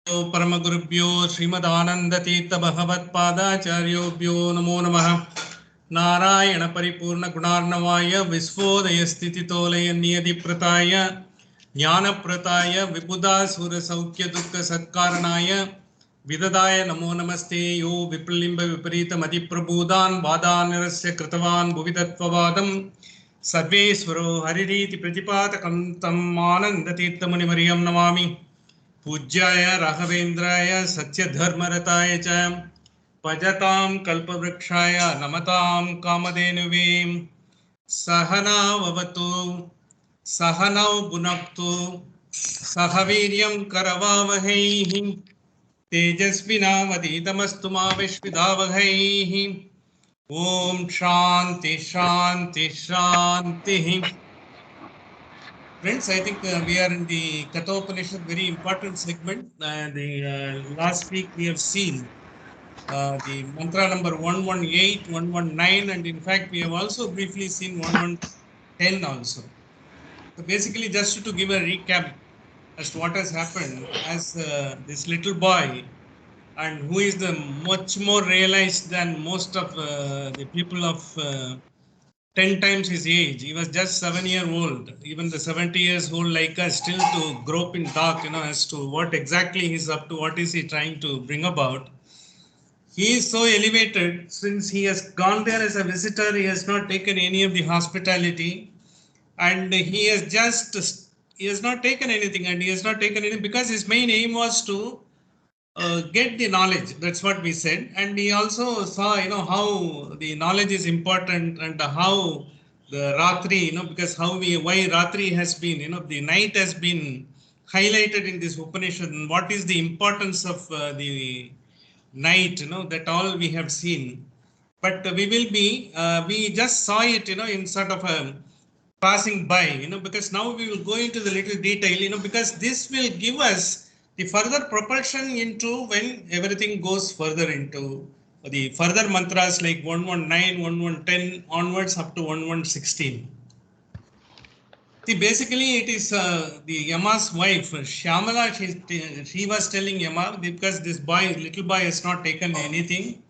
परमगुरुभ्यो श्रीमदानंदतीर्थ भगवत्पादाचार्योभ्यो नमो नमः। नारायण परिपूर्ण गुणार्णवाय विश्वोदयस्थितितोलय नियतिप्रताय ज्ञानप्रताय विबुधासुर सौख्य दुःख सत्कारणाय विददाय नमो नमस्ते। यो विप्रलिम्ब विपरीत मतिप्रबोधान् वादानिरस्य कृतवान् भुवि तत्त्ववादं सर्वेश्वरो हरिरीति प्रतिपादकं तम् आनन्दतीर्थमुनिवर्यं नमामि। पूज्याय राघवेन्द्राय सत्यधर्मरताय च भजतां कल्पवृक्षाय नमतां कामधेनुवे। सहना भवतु सहनौ भुनक्तु सह वीर्यं करवावहै तेजस्विनावधीतमस्तु मा विद्विषावहै। ओम शांति शांति शांति। Friends, I think we are in the Kathopanishad, very important segment. Last week we have seen the mantra number 118, 119, and in fact we have also briefly seen 1110 also. So basically, just to give a recap as to what has happened, as this little boy, and who is the much more realized than most of the people of 10 times his age. He was just 7 years old. Even the 70 years old like us still to grope in dark, as to what exactly he's up to, what is he trying to bring about. He is so elevated since he has gone there as a visitor. He has not taken any of the hospitality, and he has not taken anything, and he has not taken anything because his main aim was to get the knowledge. That's what we said. And he also saw, how the knowledge is important, and how the Ratri, because why Ratri has been, the night has been highlighted in this Upanishad, and what is the importance of the night, that all we have seen. But we just saw it, in sort of a passing by, because now we will go into the little detail, because this will give us the further propulsion into when everything goes further into the further mantras like 119, 1110 onwards up to 1116. See, basically it is the Yama's wife, Shyamala, she was telling Yama, because this little boy has not taken anything.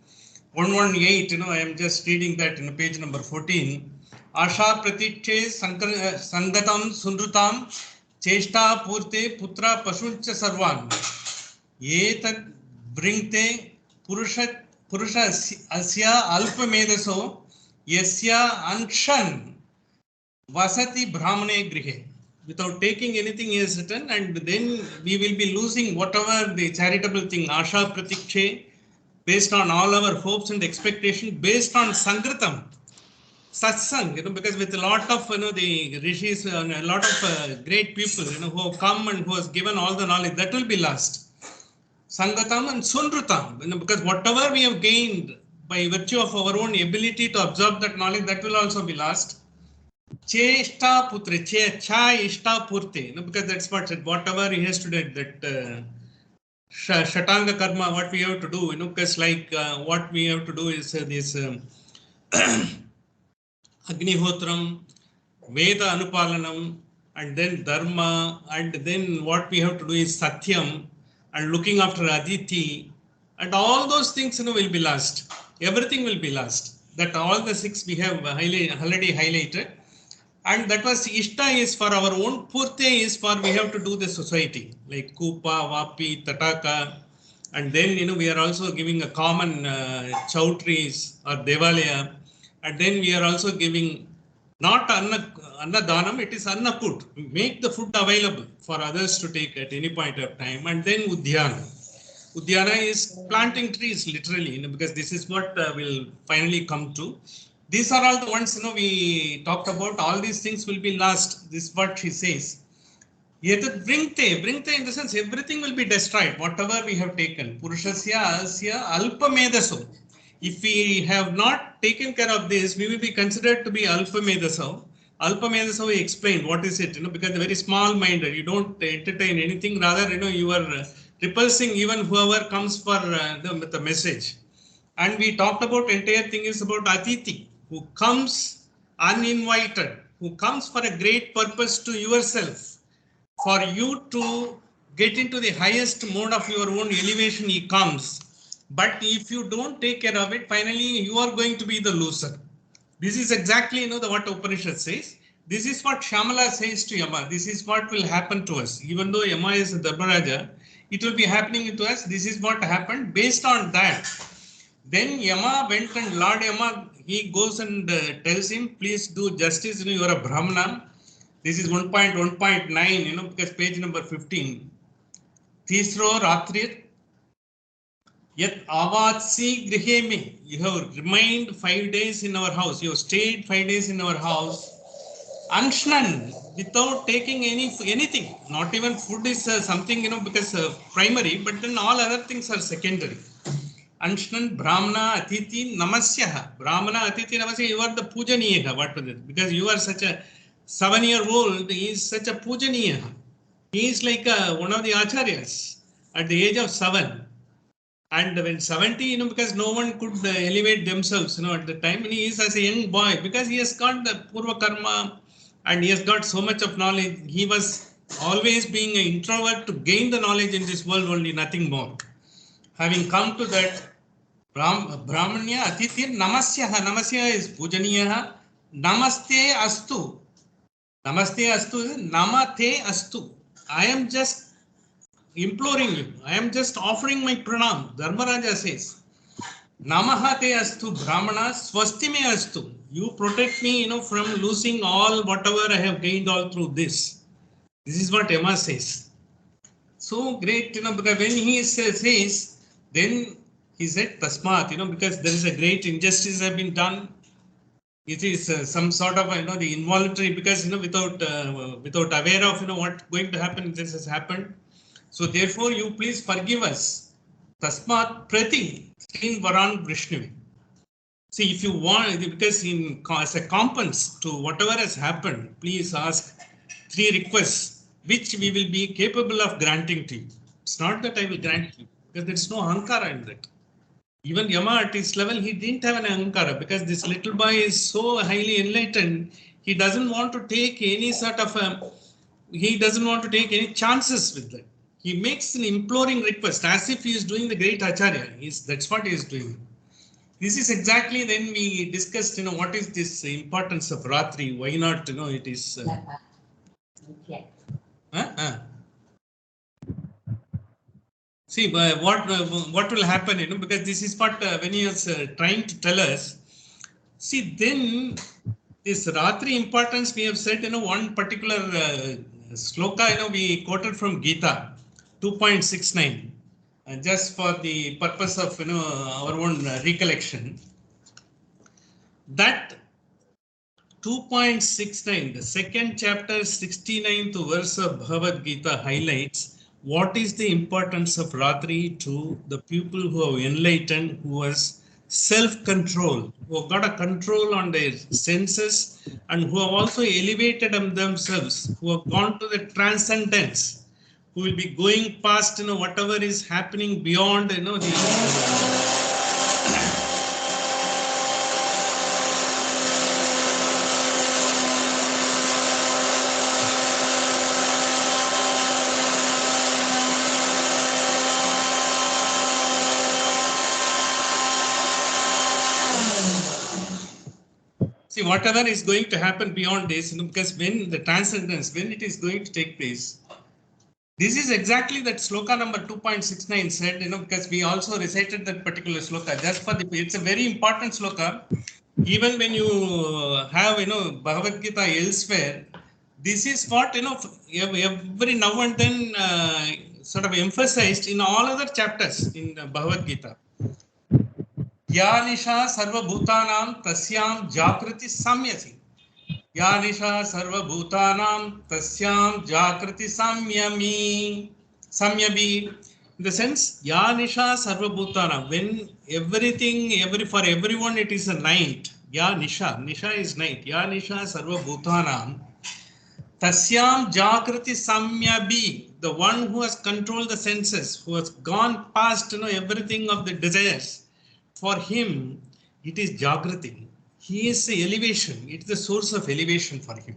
118, I am just reading that in page number 14. Asha pratiche sangatam sunrutam cheshta purte putra pashuncha sarvan etat bringte purusha asya alpamedaso yasya anshan vasati brahmane grihe. Without taking anything, he has written, and then we will be losing whatever the charitable thing, asha pratiche, based on all our hopes and expectations, based on Sangratam, satsang, because with a lot of, the rishis, and a lot of great people, who have come and who has given all the knowledge, that will be lost. Sangatam and Sunrutam, because whatever we have gained by virtue of our own ability to absorb that knowledge, that will also be lost. Cheshta putre, cha ishta purte, because that's whatever he has to do, that Shatanga karma, what we have to do, because like what we have to do is this Agnihotram, Veda Anupalanam, and then Dharma, and then what we have to do is Satyam, and looking after Aditi, and all those things will be lost. Everything will be lost. That all the six we have already highlighted. And that was Ishta is for our own, Purte is for we have to do the society, like Kupa, Vapi, Tataka, and then we are also giving a common Chautris or Devalaya, and then we are also giving not Annadanam, it is Annaput, make the food available for others to take at any point of time, and then Udhyana. Udhyana is planting trees literally, because this is what will finally come to. These are all the ones we talked about. All these things will be lost. This is what she says. Yetat bringte in the sense everything will be destroyed. Whatever we have taken. Purushasya asya alpamedaso. If we have not taken care of this, we will be considered to be alpamedaso. Alpamedaso, we explained what is it. Because very small minded. You don't entertain anything. Rather, you are repulsing even whoever comes for the message. And we talked about entire thing is about Atiti, who comes uninvited, who comes for a great purpose to yourself, for you to get into the highest mode of your own elevation, he comes. But if you don't take care of it, finally you are going to be the loser. This is exactly, what Upanishad says. This is what Shamala says to Yama. This is what will happen to us. Even though Yama is a Dharmaraja, it will be happening to us. This is what happened. Based on that, then Yama went and Lord Yama, he goes and tells him, please do justice. You are a Brahmana. This is 1.1.9, because page number 15. Tisro Ratrir Yet Avatsi Grihemi. You have remained 5 days in our house. You have stayed 5 days in our house. Anshnan, without taking anything. Not even food is something, because primary, but then all other things are secondary. Anshnan Brahmana Atithi Namasyaha. Brahmana Atithi Namasyaha, you are the Pujaniyaha. What was it? Because you are such a 7-year-old, he is such a Pujaniyaha. He is like one of the acharyas at the age of 7. And when 70, because no one could elevate themselves, at the time, and he is as a young boy, because he has got the Purva Karma and he has got so much of knowledge. He was always being an introvert to gain the knowledge in this world only, nothing more. Having come to that, Brahmanya Atithir Namasyaha. Namasya is Pujaniyaha. Namaste Astu. Namaste Astu is Namate Astu. I am just imploring you. I am just offering my pranam. Dharmaraja says, Namahate astu Brahmana swasti me astu. You protect me, from losing all whatever I have gained all through this. This is what Yama says. So great, because when he says, then he said Tasmat, because there is a great injustice have been done. It is some sort of, the involuntary, because, without aware of, what going to happen, this has happened. So therefore, you please forgive us. Tasmat prati srin varan Vishnu. See, if you want, because as a compense to whatever has happened, please ask 3 requests, which we will be capable of granting to you. It's not that I will grant you, because there is no ahankara in that. Even Yama at his level, he didn't have an ahankara, because this little boy is so highly enlightened. He doesn't want to take any sort of he doesn't want to take any chances with that. He makes an imploring request as if he is doing the great Acharya. That's what he is doing. This is exactly then we discussed, what is this importance of Ratri? Why not, it is. See, what will happen, because this is what when he was trying to tell us. See, then this Ratri importance we have said, one particular sloka, we quoted from Gita 2.69. Just for the purpose of our own recollection, that 2.69, the second chapter 69th verse of Bhagavad Gita highlights what is the importance of Ratri to the people who have enlightened, who has self-control, who have got a control on their senses, and who have also elevated themselves, who have gone to the transcendence, who will be going past, whatever is happening beyond, the. See, whatever is going to happen beyond this, because when the transcendence, when it is going to take place, this is exactly that sloka number 2.69 said, because we also recited that particular sloka just for it's a very important sloka. Even when you have, Bhagavad Gita elsewhere, this is what, every now and then sort of emphasized in all other chapters in Bhagavad Gita. Ya nisha sarva bhutanam tasyam jakriti samyasi. Ya nisha sarva bhutanam tasyam jakriti samyami. Samyabi. In the sense, Ya nisha sarva bhutanam. When everything, for everyone it is a night. Ya nisha. Nisha is night. Ya nisha sarva bhutanam. Tasyam jakriti samyabi. The one who has controlled the senses, who has gone past, everything of the desires. For him, it is Jagrati. He is the elevation. It is the source of elevation for him.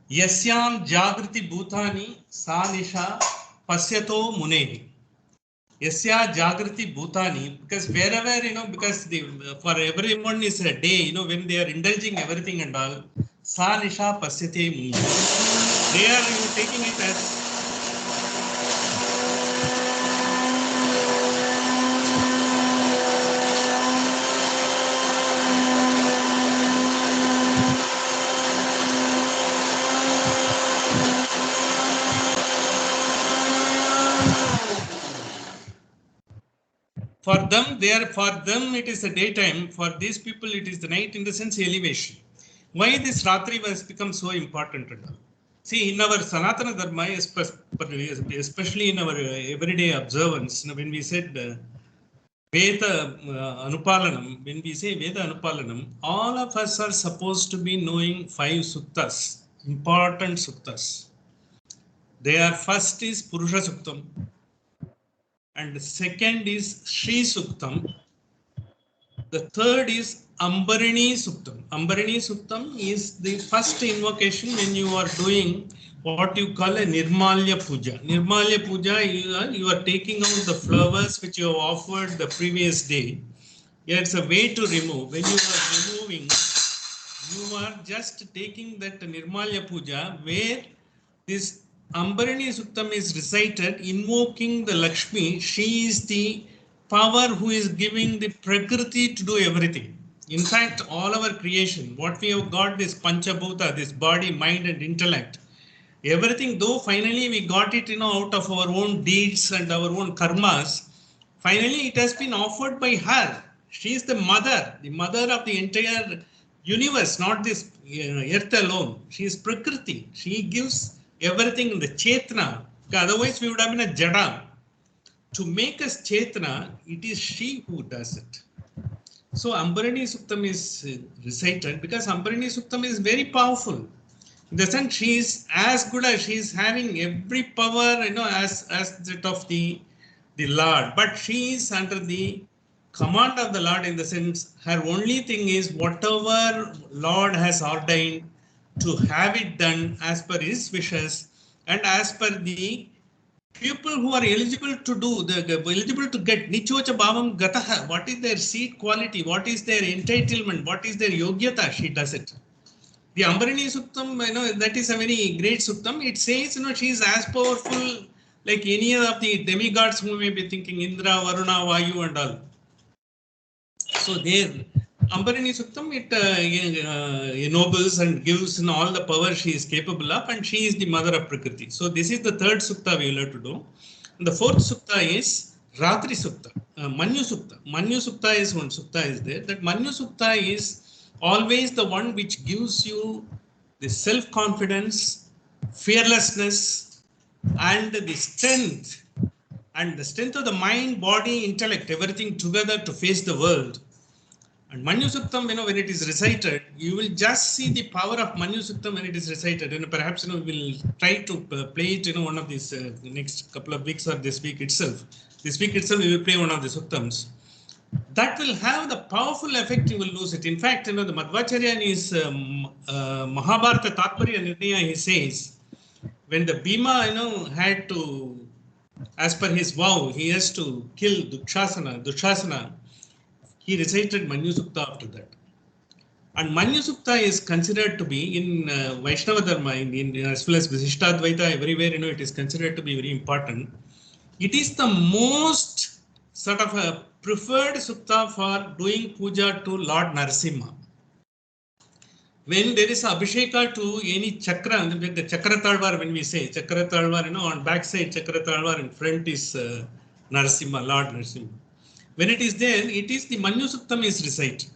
Yasyam Jagriti Bhutani Sanisha Pasyato Munehi. Yasya Jagriti Bhutani, because wherever, because for everyone is a day, when they are indulging everything and all, Sanisha Pasyate Munehi. They are taking it as for them it is the daytime. For these people it is the night, in the sense elevation. Why this Ratri has become so important and all? See, in our Sanatana Dharma, especially in our everyday observance, when we said Veda Anupalanam, when we say Veda Anupalanam, all of us are supposed to be knowing 5 suttas, important suttas. They are: first is Purusha Suktam, and second is Shri Suktam. The third is Ambarini Suktam. Ambarini Suktam is the first invocation when you are doing what you call a Nirmalya Puja. Nirmalya Puja, you are taking out the flowers which you have offered the previous day. Yeah, it's a way to remove. When you are removing, you are just taking that Nirmalya Puja where this Ambarini Suktam is recited, invoking the Lakshmi. She is the power who is giving the Prakriti to do everything. In fact, all our creation, what we have got, this Panchabhuta, this body, mind, and intellect, everything, though finally we got it, out of our own deeds and our own karmas, finally it has been offered by her. She is the mother of the entire universe, not this earth alone. She is Prakriti. She gives everything in the Chetna. Otherwise, we would have been a Jada. To make us Chetna, it is she who does it. So Ambarini Suktam is recited because Ambarini Suktam is very powerful. In the sense, she is as good as she is having every power, as that of the Lord. But she is under the command of the Lord, in the sense, her only thing is whatever Lord has ordained to have it done as per his wishes and as per the people who are eligible to do, eligible to get Nichocha Bhavam Gataha. What is their seat quality? What is their entitlement? What is their yogyata? She does it. The Ambarini Suktam, that is a very great Suktam. It says, she is as powerful like any of the demigods who may be thinking, Indra, Varuna, Vayu and all. So there, Ambarini Suktam, it ennobles and gives all the power she is capable of, and she is the mother of Prakriti. So this is the third Sukta we will have to do. And the fourth Sukta is Ratri Sukta, Manyu Sukta. Manyu Sukta is one Sukta is there. That Manyu Sukta is always the one which gives you the self-confidence, fearlessness, and the strength of the mind, body, intellect, everything together to face the world. And Manyu Suktam, when it is recited, you will just see the power of Manyu Suktam when it is recited. And perhaps, we'll try to play it, one of these next couple of weeks or this week itself. This week itself, we will play one of the Suktams. That will have the powerful effect, you will lose it. In fact, the Madhvacharya in his Mahabharata Tatparya Nirnaya, he says, when the Bhima, had to, as per his vow, he has to kill Dushasana, he recited Manyu Sukta after that. And Manyu Sukta is considered to be in Vaishnava Dharma, as well as Visishtadvaita, everywhere, it is considered to be very important. It is the most sort of a preferred sukta for doing puja to Lord Narasimha. When there is Abhisheka to any chakra, the chakra talvar, when we say chakra talvar, on back side chakra talvar, in front is Narasimha, Lord Narasimha. When it is there, it is the Manyu Suktam is recited.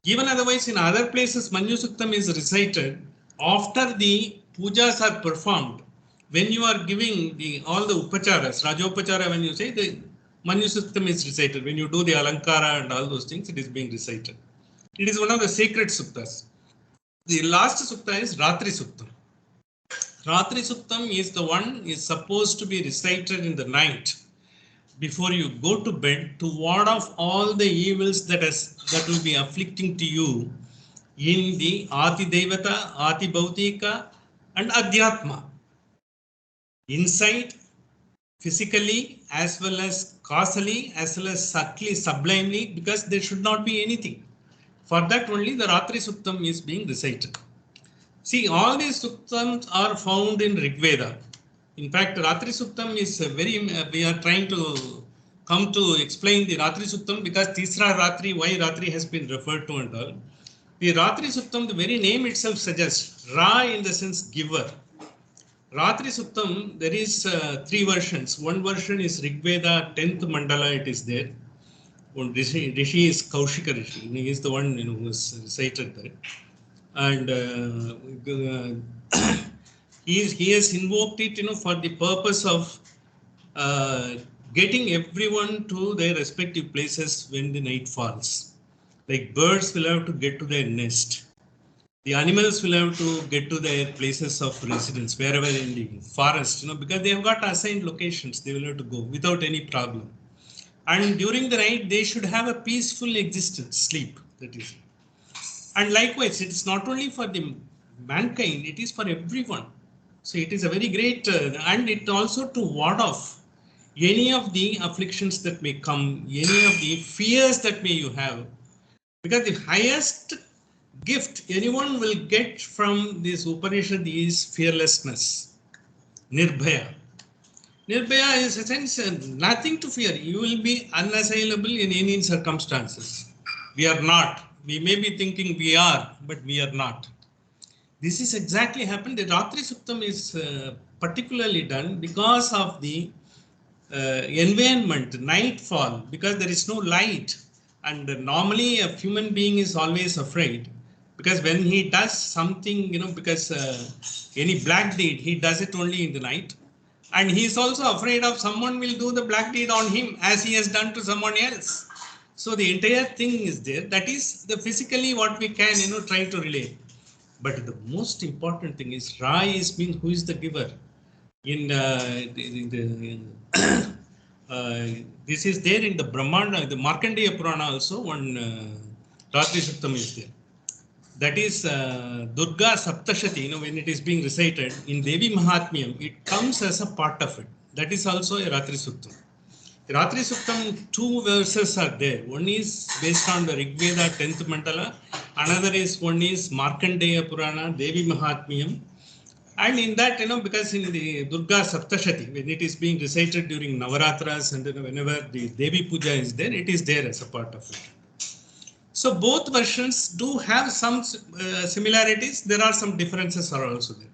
Even otherwise, in other places, Manyu Suktam is recited after the pujas are performed. When you are giving all the upacharas, Rajopachara, when you say, the Manyu Suktam is recited. When you do the Alankara and all those things, it is being recited. It is one of the sacred suktas. The last sukta is Ratri Suktam. Ratri Suktam is the one is supposed to be recited in the night before you go to bed to ward off all the evils that will be afflicting to you in the Ati Devata, Ati Bhautika, and Adhyatma. Inside, physically, as well as causally, as well as subtly, sublimely, because there should not be anything. For that only the Ratri Suktam is being recited. See, all these Suktams are found in Rig Veda. In fact, Ratri Suktam is very, we are trying to come to explain the Ratri Suktam because Tisra Ratri, why Ratri has been referred to and all. The Ratri Suktam, the very name itself suggests Ra in the sense giver. Ratri Suktam, there is three versions. One version is Rig Veda, 10th mandala, it is there. One Rishi is Kaushika Rishi. He is the one who has recited that. And he has invoked it for the purpose of getting everyone to their respective places when the night falls. Like birds will have to get to their nest. The animals will have to get to their places of residence, wherever in the forest, because they have got assigned locations, they will have to go without any problem. And during the night, they should have a peaceful existence, sleep, that is. And likewise, it's not only for the mankind, it is for everyone. So it is a very great, and it also to ward off any of the afflictions that may come, any of the fears that may you have. Because the highest gift anyone will get from this Upanishad is fearlessness, Nirbhaya. Nirbhaya is a sense nothing to fear. You will be unassailable in any circumstances. We are not. We may be thinking we are, but we are not. This is exactly happened. The Ratri Suktam is particularly done because of the environment, nightfall, because there is no light. And normally a human being is always afraid. Because when he does something, because any black deed, he does it only in the night. And he is also afraid of someone will do the black deed on him as he has done to someone else. So the entire thing is there. That is the physically what we can, try to relate. But the most important thing is Ra is being who is the giver. In this is there in the Brahmanda, the Markandeya Purana also, one Ratri Suktam is there. That is Durga Saptashati, when it is being recited in Devi Mahatmyam, it comes as a part of it. That is also a Ratri Suktam. The Ratri Suktam, two verses are there. One is based on the Rig Veda 10th mandala. Another is one is Markandeya Purana, Devi Mahatmyam. And in that, because in the Durga Saptashati, when it is being recited during Navaratras and whenever the Devi Puja is there, it is there as a part of it. So both versions do have some similarities. There are some differences are also there.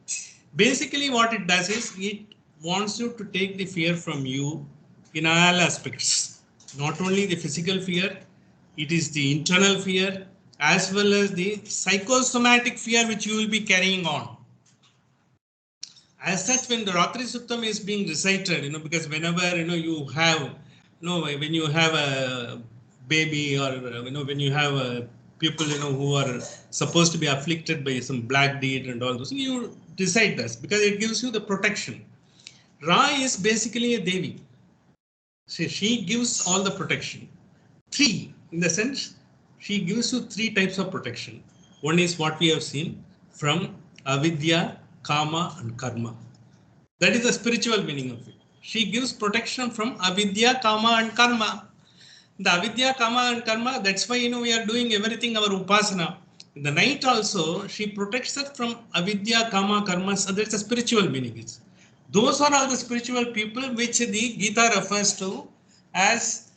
Basically what it does is it wants you to take the fear from you in all aspects. Not only the physical fear, it is the internal fear as well as the psychosomatic fear which you will be carrying on. As such, when the Ratri Suktam is being recited, because whenever you have, when you have a baby or when you have people who are supposed to be afflicted by some black deed and all those, you recite this because it gives you the protection. Ra is basically a Devi. So she gives all the protection. Three, in the sense, she gives you three types of protection. One is what we have seen from avidya, kama and karma. That is the spiritual meaning of it. She gives protection from avidya, kama and karma. The avidya, kama and karma, that's why we are doing everything our upasana. In the night also, she protects us from avidya, kama, karma. So that's a spiritual meaning. Those are all the spiritual people which the Gita refers to as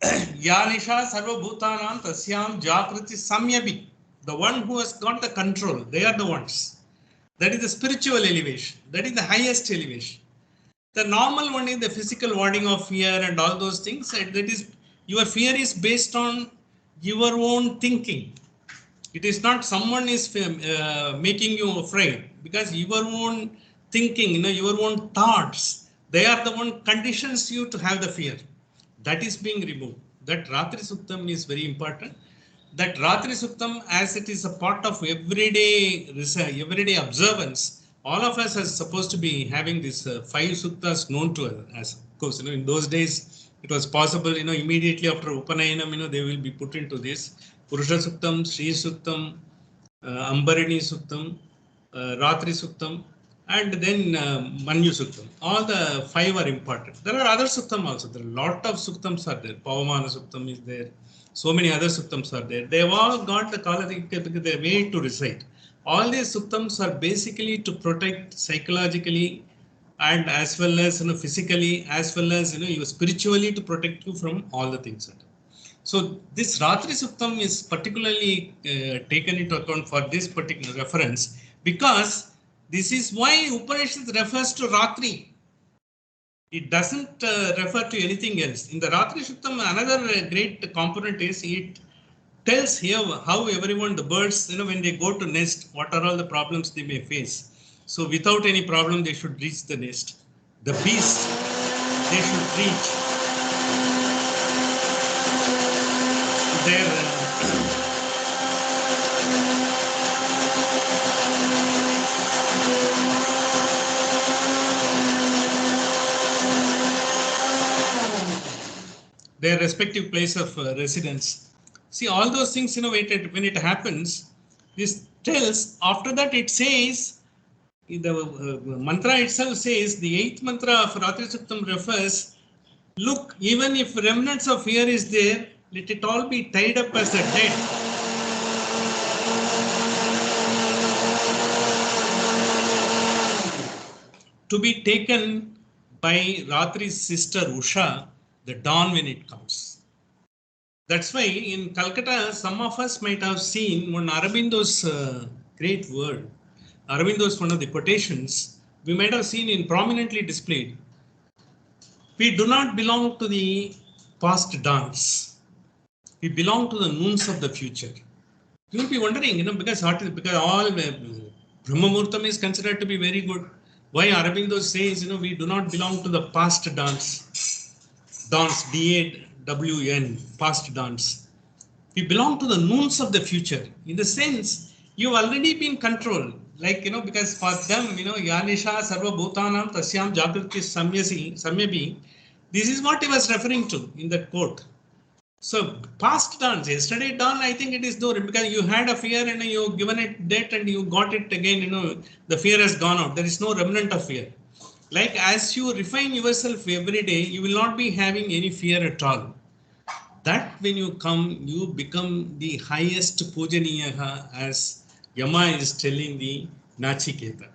Yanisha Sarva Bhutanam Tasyam Jakriti Samyabi. The one who has got the control, they are the ones. That is the spiritual elevation. That is the highest elevation. The normal one is the physical warding of fear and all those things. That is, your fear is based on your own thinking. It is not someone is making you afraid, because your own thinking, your own thoughts, they are the one conditions you to have the fear. That is being removed. That Ratri Suktam is very important. That Ratri Suktam, as it is a part of everyday observance, all of us are supposed to be having these 5 suktas known to us. As of course, in those days it was possible, immediately after Upanayanam, they will be put into this Purusha Suktam, Sri Suktam, Ambarini Suktam, Ratri Suktam, and then Manyu Suktam. All the 5 are important. There are other Suktam also. There are a lot of Suktams are there. Pavamana Suktam is there. So many other Suktams are there. They have all got the their way to recite. All these Suktams are basically to protect psychologically and as well as physically, as well as you spiritually, to protect you from all the things. So this Ratri Suktam is particularly taken into account for this particular reference, because this is why Upanishad refers to Ratri. It doesn't refer to anything else. In the Ratri Suktam, another great component is it tells here how everyone, the birds, when they go to nest, what are all the problems they may face. So without any problem, they should reach the nest. The beasts, they should reach their their respective place of residence. See, all those things, when it happens, this tells, after that it says, the mantra itself says, the 8th mantra of Ratri Suktam refers, look, even if remnants of fear is there, let it all be tied up as a debt. To be taken by Ratri's sister Usha, the dawn when it comes. That's why in Calcutta, some of us might have seen one Aurobindo's great word. Aurobindo's one of the quotations we might have seen in prominently displayed. We do not belong to the past dance. We belong to the noons of the future. You will be wondering, because all Brahmamurtam is considered to be very good. Why Aurobindo says, we do not belong to the past dance, DAWN, past dance. We belong to the noons of the future. In the sense, you've already been controlled. Like, because for them, Yanisha Sarva Bhutanam Tasyam Jagriti Samyabi, this is what he was referring to in that quote. So past dance, yesterday dawn, I think it is though, because you had a fear and you given it debt and you got it again, the fear has gone out. There is no remnant of fear. Like as you refine yourself every day, you will not be having any fear at all. That when you come, you become the highest Pujaniyaha, as Yama is telling the Nachiketa.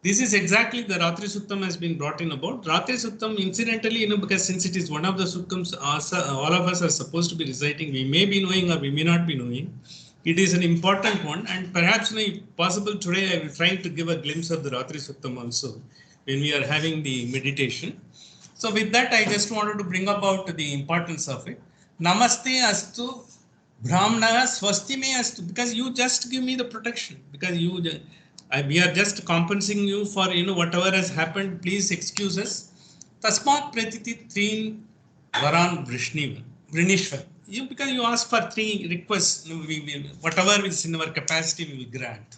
This is exactly the Ratri Suktam has been brought in about. Ratri Suktam, incidentally, because since it is one of the Suktams, all of us are supposed to be reciting, we may be knowing or we may not be knowing. It is an important one, and perhaps, if possible, today I will try to give a glimpse of the Ratri Suktam also when we are having the meditation. So with that, I just wanted to bring about the importance of it. Namaste astu Brahmana swasti me astu, because you just give me the protection, because we are just compensating you for whatever has happened. Please excuse us. Tasmat pratiti trin varan vrinishvar. Because you ask for 3 requests, we will, whatever is in our capacity, we will grant.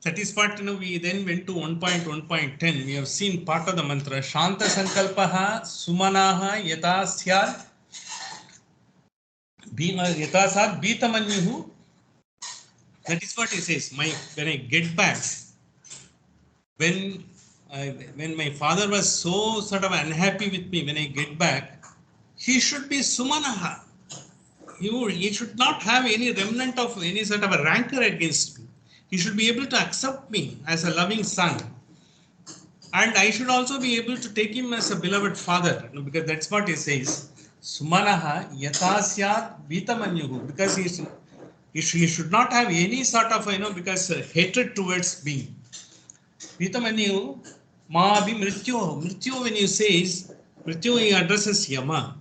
That is what we then went to 1.1.10. We have seen part of the mantra. Shanta sankalpaha sumanaha yatasyad yatasad bitamanyuhu. That is what he says. When I get back, when my father was so sort of unhappy with me, when I get back, he should be sumanaha. He should not have any remnant of any sort of a rancor against me. He should be able to accept me as a loving son. And I should also be able to take him as a beloved father, because that's what he says. Sumanaha yatasyat vitamanyuhu, because he should not have any sort of, because hatred towards me. Vitamanyu ma abhi mrityo. Mrityo, when you say, mrityo, he addresses Yama.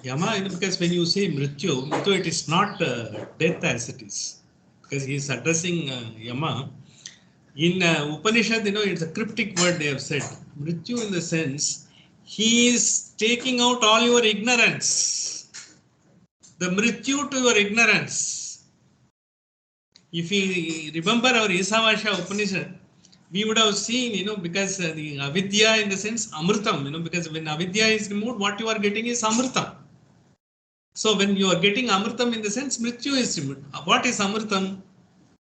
Yama, because when you say mrityo, it is not death as it is. Because he is addressing Yama. In Upanishad, it's a cryptic word they have said. Mrityu, in the sense, he is taking out all your ignorance. The Mrityu to your ignorance. If we remember our Isavasha Upanishad, we would have seen, because the avidya, in the sense, amritam, because when avidya is removed, what you are getting is amritam. So when you are getting amritam, in the sense, mrityu is removed. What is amritam?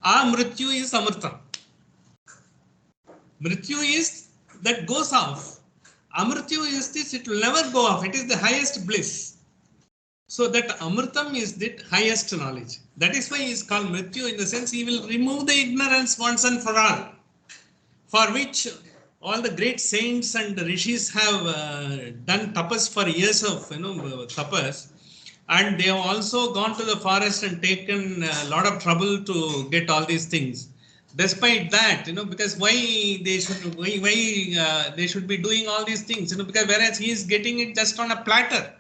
Mrityu is amritam. Mrityu is that goes off. Amrityu is this, it will never go off. It is the highest bliss. So that Amritam is the highest knowledge. That is why he is called Mrityu, in the sense he will remove the ignorance once and for all, for which all the great saints and rishis have done tapas for years of tapas, and they have also gone to the forest and taken a lot of trouble to get all these things. Despite that, because why they should be doing all these things, because whereas he is getting it just on a platter.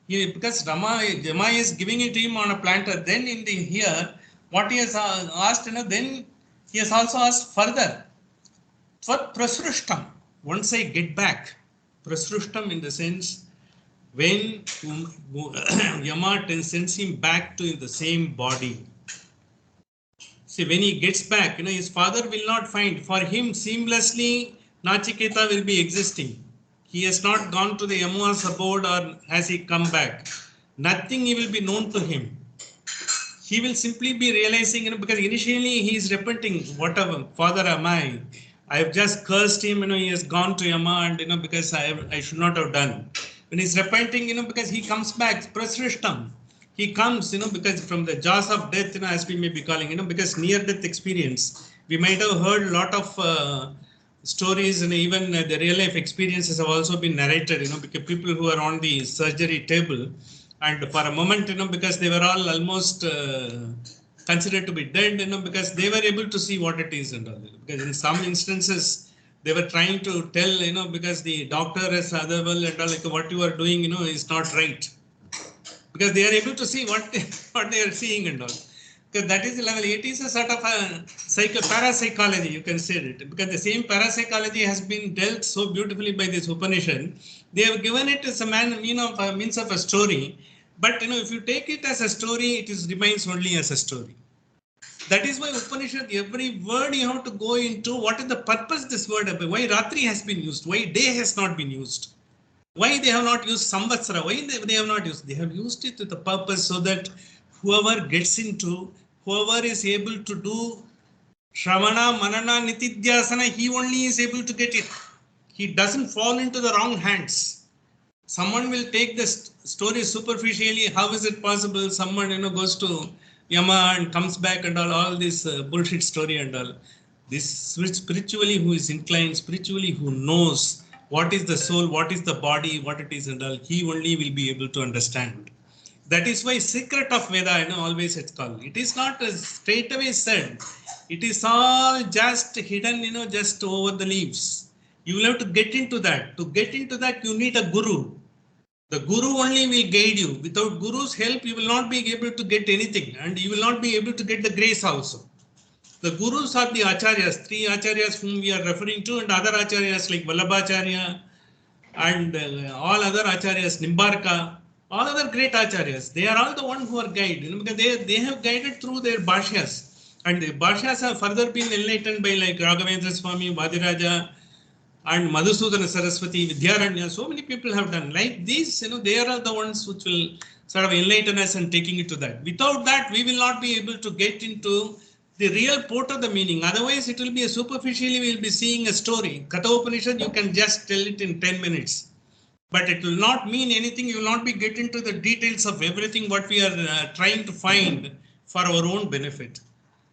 Because Yama is giving it to him on a platter. Then in the here, what he has asked, then he has also asked further. Tvat prasrushtam. Once I get back, prasrushtam in the sense when Yama sends him back to in the same body. See, when he gets back, his father will not find. For him, seamlessly, Nachiketa will be existing. He has not gone to the Yama's abode or has he come back. Nothing will be known to him. He will simply be realizing, because initially he is repenting, whatever, father am I have just cursed him, he has gone to Yama and, because I should not have done. When he's repenting, because he comes back, prasrishtam. He comes, because from the jaws of death, as we may be calling, because near death experience, we might have heard a lot of stories and even the real life experiences have also been narrated, because people who are on the surgery table, and for a moment, because they were all almost considered to be dead, because they were able to see what it is and all. Because in some instances, they were trying to tell, because the doctor is other well and all, like what you are doing, is not right. Because they are able to see what they are seeing and all. Because that is the level. It is a sort of a parapsychology, you can say it. Because the same parapsychology has been dealt so beautifully by this Upanishad. They have given it as a means of a story. But if you take it as a story, it remains only as a story. That is why Upanishad, every word you have to go into what is the purpose this word, why Ratri has been used, why day has not been used. Why they have not used Samvatsara? Why they have not used? They have used it with the purpose so that whoever gets into, whoever is able to do Shravana, Manana, Nitidhyasana, he only is able to get it. He doesn't fall into the wrong hands. Someone will take the story superficially. How is it possible? Someone goes to Yama and comes back and all this bullshit story and all. This spiritually who is inclined, spiritually who knows what is the soul, what is the body, what it is and all, he only will be able to understand. That is why secret of Veda, always it's called. It is not straight away said. It is all just hidden, just over the leaves. You will have to get into that. To get into that, you need a guru. The guru only will guide you. Without guru's help, you will not be able to get anything, and you will not be able to get the grace also. The gurus are the acharyas, three acharyas whom we are referring to, and other acharyas like Vallabhacharya and all other acharyas, Nimbarka, all other great acharyas. They are all the ones who are guided, because they have guided through their bhashyas. And the bhashyas have further been enlightened by like Raghavendra Swami, Vadiraja, and Madhusudana Saraswati, Vidyaranya. So many people have done like these, they are the ones which will sort of enlighten us and taking it to that. Without that, we will not be able to get into the real port of the meaning. Otherwise, it will be a superficially, we will be seeing a story. Kathopanishad, you can just tell it in 10 minutes. But it will not mean anything. You will not be getting into the details of everything what we are trying to find for our own benefit.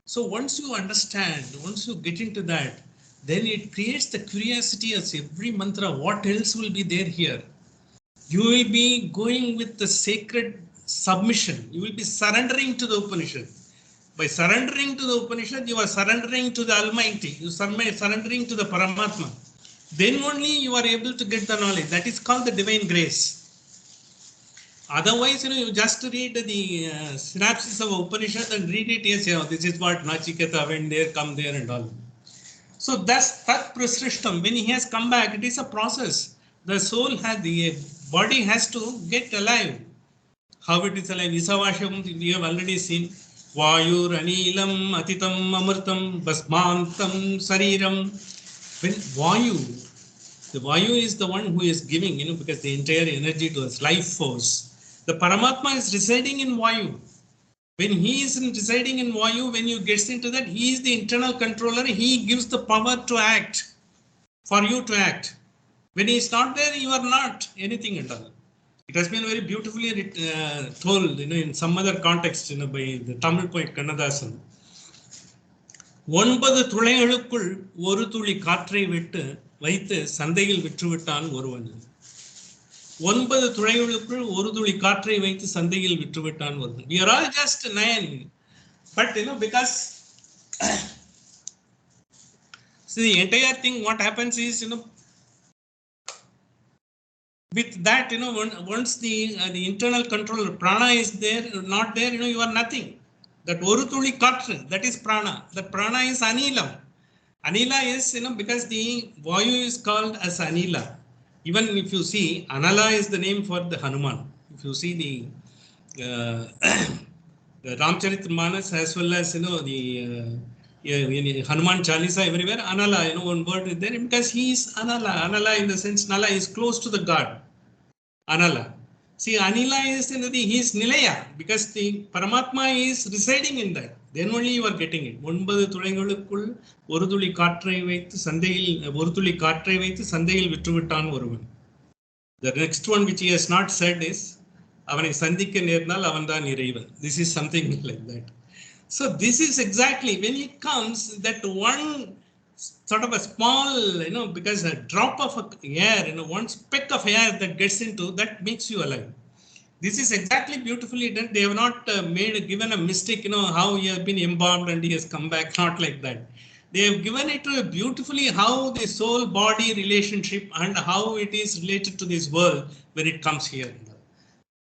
So once you understand, once you get into that, then it creates the curiosity as every mantra, what else will be there here? You will be going with the sacred submission. You will be surrendering to the Upanishad. By surrendering to the Upanishad, you are surrendering to the Almighty. You are surrendering to the Paramatma. Then only you are able to get the knowledge. That is called the divine grace. Otherwise, you just read the synopsis of Upanishad and read it, yes, this is what Nachiketa went there, come there and all. So that's that prasrishtam. When he has come back, it is a process. The soul has, the body has to get alive. How it is alive? Isavasham, we have already seen. Vayur, Anilam, Atitam, Amritam, Basmantam, Sariram. When Vayu, the Vayu is the one who is giving, because the entire energy to us, life force. The Paramatma is residing in Vayu. When he is residing in Vayu, when you get into that, he is the internal controller. He gives the power to act, for you to act. When he is not there, you are not anything at all. It has been very beautifully told, in some other context, by the Tamil poet Kannadasan. 9 துளைகளுக்குள் ஒரு துளி காற்றை விட்டு வைத்து சந்தையில் விற்றுவிட்டான் ஒருவன். 9 துளைகளுக்குள் ஒரு துளி காற்றை வைத்து சந்தையில் விற்றுவிட்டான் ஒருவன். We are all just 9. But because see, the entire thing, what happens is, with that, once the internal control prana is there, not there, you are nothing. That oru thuli katru, that is prana. That prana is anilam. Anila is, because the vayu is called as anila. Even if you see, anala is the name for the Hanuman. If you see the Ramcharitmanas as well as, the Hanuman Chalisa everywhere, anala, one word is there because he is anala. Anala in the sense, nala is close to the God. Anala. See, Anila is he is Nilaya because the Paramatma is residing in that. Then only you are getting it. 9 துளைகளுக்குள் ஒரு துளி காற்றை வைத்து சந்தையில் விற்றுவிட்டான் ஒருவன். The next one which he has not said is அவனை சந்திக்க நேர்ந்தால் அவன்தான் இறைவன். This is something like that. So this is exactly when it comes, that one sort of a small, because a drop of air, one speck of air that gets into, that makes you alive. This is exactly beautifully done. They have not given a mistake, how he has been embalmed and he has come back, not like that. They have given it beautifully how the soul-body relationship and how it is related to this world when it comes here.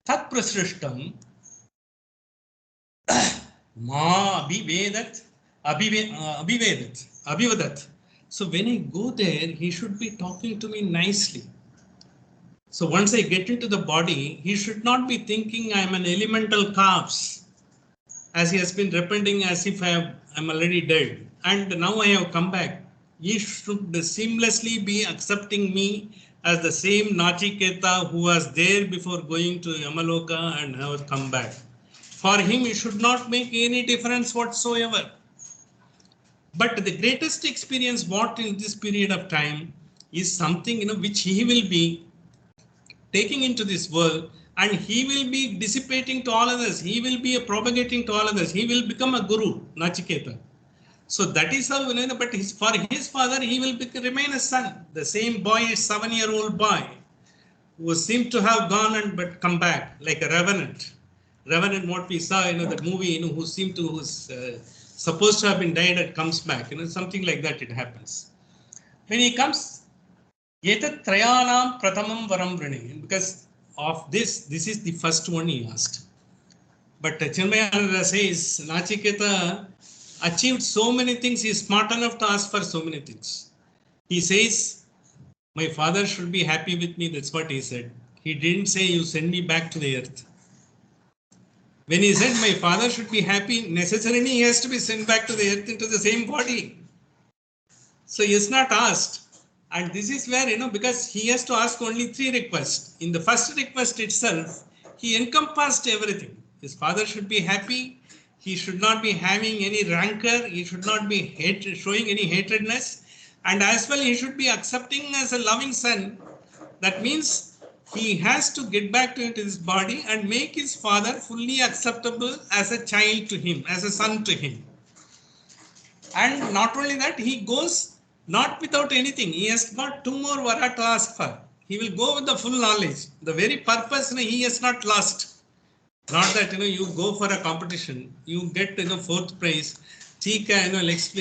Tat prasrishtam ma abhivadat. So when I go there, he should be talking to me nicely. So once I get into the body, he should not be thinking I am an elemental corpse, as he has been repenting as if I am already dead. And now I have come back. He should seamlessly be accepting me as the same Nachiketa who was there before going to Yamaloka and have come back. For him, it should not make any difference whatsoever. But the greatest experience what in this period of time is something, which he will be taking into this world, and he will be dissipating to all others. He will be propagating to all others. He will become a guru, Nachiketa. So that is how, but for his father, he will remain a son. The same boy, a 7-year-old boy, who seemed to have gone but come back like a revenant. Revenant, what we saw, that movie, who seemed to, who's supposed to have been died and comes back, something like that it happens. When he comes, Etat Trayanam Pratamam Varam Vrani, because of this is the first one he asked. But Chinmayananda says, Nachiketa achieved so many things, he is smart enough to ask for so many things. He says, my father should be happy with me, that's what he said. He didn't say, you send me back to the earth. When he said, my father should be happy, necessarily he has to be sent back to the earth into the same body. So he is not asked. And this is where, because he has to ask only 3 requests. In the first request itself, he encompassed everything. His father should be happy. He should not be having any rancor. He should not be showing any hatredness. And as well, he should be accepting as a loving son. That means he has to get back into his body and make his father fully acceptable as a child to him, as a son to him. And not only that, he goes not without anything. He has got 2 more vara to ask for. He will go with the full knowledge. The very purpose, he has not lost. Not that, you go for a competition, you get, 4th prize. Chika,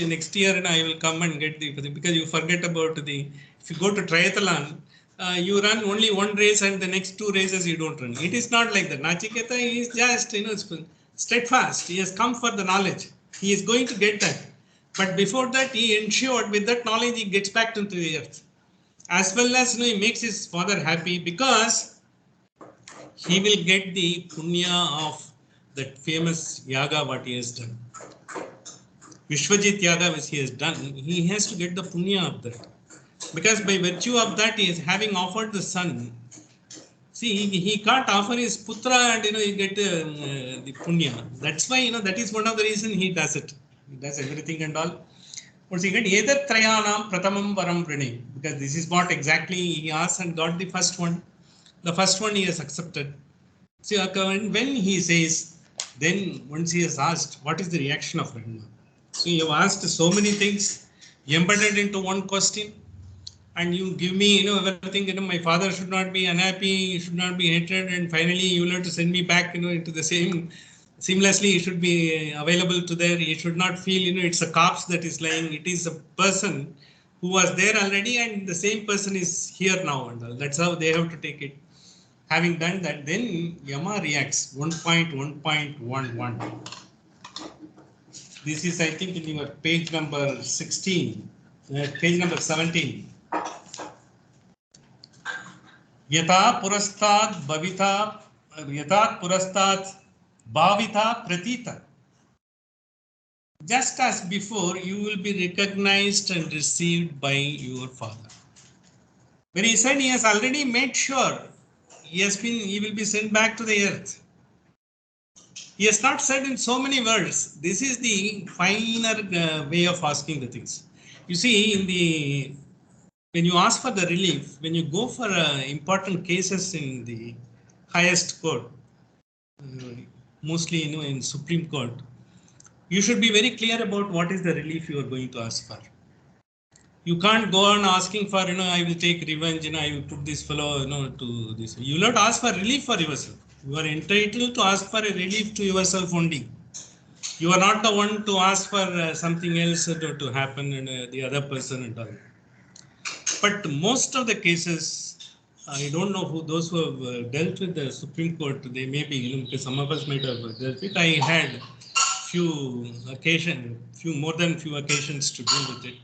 next year, I will come and get because you forget about if you go to triathlon, you run only 1 race and the next 2 races you don't run. It is not like that. Nachiketa is just, steadfast. He has come for the knowledge. He is going to get that. But before that, he ensured with that knowledge, he gets back into the earth. As well as, he makes his father happy because he will get the punya of that famous yaga what he has done. Vishwajit yaga which he has done, he has to get the punya of that. Because by virtue of that, he is having offered the son. See, he can't offer his putra and you get the punya. That's why that is one of the reason he does it. He does everything and all. Once again, either trayanam pratamam varam prane, because this is what exactly he asked and got the first one. The first one he has accepted. See, when he says, then once he has asked, what is the reaction of Brahma? So you have asked so many things embedded into one question, and you give me, everything, my father should not be unhappy, he should not be hated, and finally you will have to send me back, into the same, seamlessly he should be available to there, he should not feel, it's a corpse that is lying, it is a person who was there already and the same person is here now and all. That's how they have to take it. Having done that, then Yama reacts 1.1.11. This is, I think, in your page number 16, page number 17. Yata purastad bhavita, yata purastad bhavita pratita. Just as before, you will be recognized and received by your father. When he said he has already made sure he will be sent back to the earth. He has not said in so many words. This is the finer way of asking the things. You see, when you ask for the relief, when you go for important cases in the highest court, mostly in Supreme Court, you should be very clear about what is the relief you are going to ask for. You can't go on asking for, I will take revenge, I will put this fellow, to this. You will not ask for relief for yourself. You are entitled to ask for a relief to yourself only. You are not the one to ask for something else to happen and the other person and all. But most of the cases, I don't know who those who have dealt with the Supreme Court, they may be, because some of us might have dealt with. I had more than few occasions to deal with it.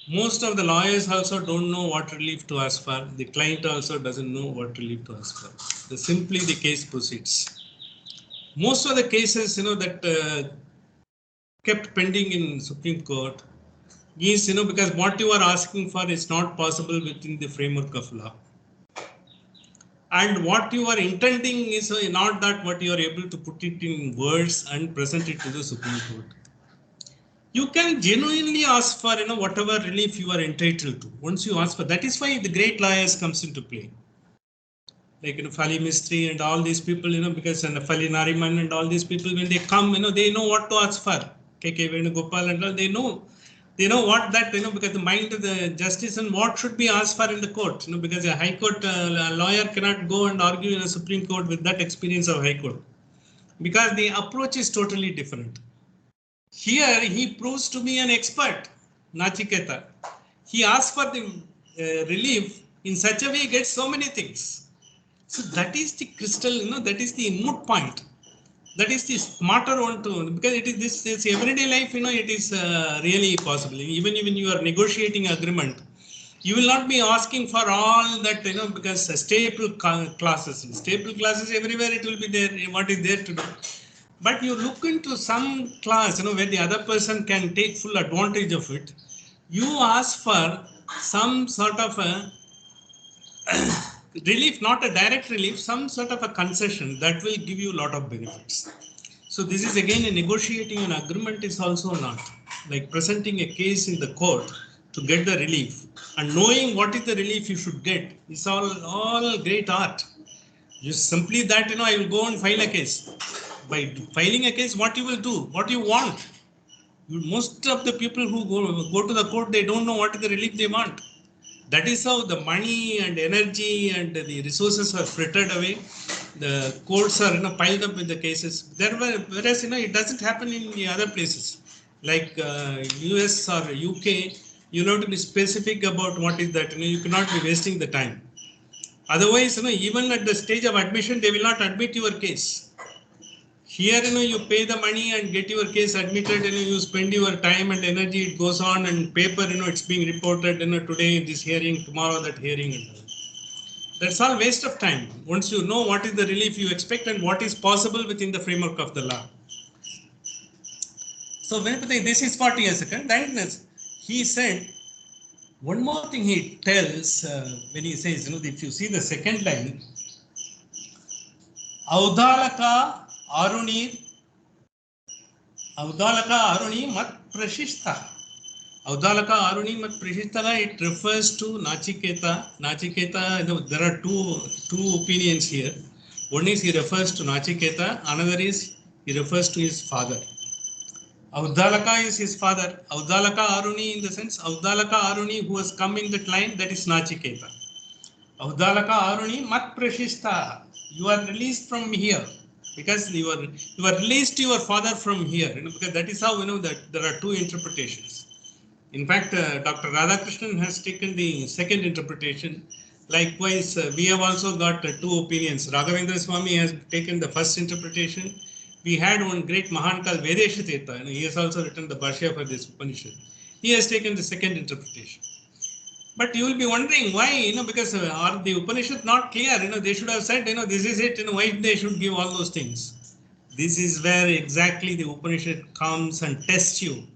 Most of the lawyers also don't know what relief to ask for. The client also doesn't know what relief to ask for. Simply the case proceeds. Most of the cases, that kept pending in Supreme Court is, because what you are asking for is not possible within the framework of law. And what you are intending is not that what you are able to put it in words and present it to the Supreme Court. You can genuinely ask for, whatever relief you are entitled to. Once you ask for, that is why the great lawyers comes into play. Like, Fali Mistry and all these people, because Fali Nariman and all these people, when they come, they know what to ask for. K.K. Venugopal and all, they know what that, because the mind of the justice and what should be asked for in the court, because a high court lawyer cannot go and argue in a Supreme Court with that experience of high court, because the approach is totally different. Here, he proves to be an expert, Nachiketa. He asks for the relief in such a way he gets so many things. So that is the crystal, that is the moot point. That is the smarter one to, because it is this everyday life, it is really possible. Even when you are negotiating agreement, you will not be asking for all that, because staple classes everywhere it will be there, what is there to do. But you look into some class, where the other person can take full advantage of it. You ask for some sort of a relief, not a direct relief, some sort of a concession that will give you a lot of benefits. So this is again a negotiating an agreement is also not like presenting a case in the court to get the relief and knowing what is the relief you should get is all great art. Just simply that, I will go and file a case. By filing a case, what you will do, what you want. Most of the people who go to the court, they don't know what is the relief they want. That is how the money and energy and the resources are frittered away. The courts are piled up with the cases. Whereas it doesn't happen in the other places like US or UK. You have to be specific about what is that. You cannot be wasting the time. Otherwise, even at the stage of admission, they will not admit your case. Here, you pay the money and get your case admitted, you spend your time and energy, it goes on and paper, it's being reported, today this hearing, tomorrow that hearing. That's all waste of time. Once you know what is the relief you expect and what is possible within the framework of the law. So, this is what he has said. Then he said, one more thing he tells when he says, if you see the second line, Audalaka Aruni Mat Prashista. Audalaka Aruni Mat Prashistala, it refers to Nachiketa. Nachiketa, there are two opinions here. One is he refers to Nachiketa, another is he refers to his father. Audalaka is his father. Audalaka Aruni in the sense, Audalaka Aruni who has come in that line, that is Nachiketa. Audalaka Aruni Mat Prashista. You are released from here. Because you are released to your father from here. Because that is how that there are two interpretations. In fact, Dr. Radhakrishnan has taken the second interpretation. Likewise, we have also got two opinions. Raghavendra Swami has taken the first interpretation. We had one great Mahan called Vedeshateta. He has also written the Bhashya for this Upanishad. He has taken the second interpretation. But you will be wondering why, because are the Upanishad not clear? They should have said, this is it, why they should give all those things. This is where exactly the Upanishad comes and tests you.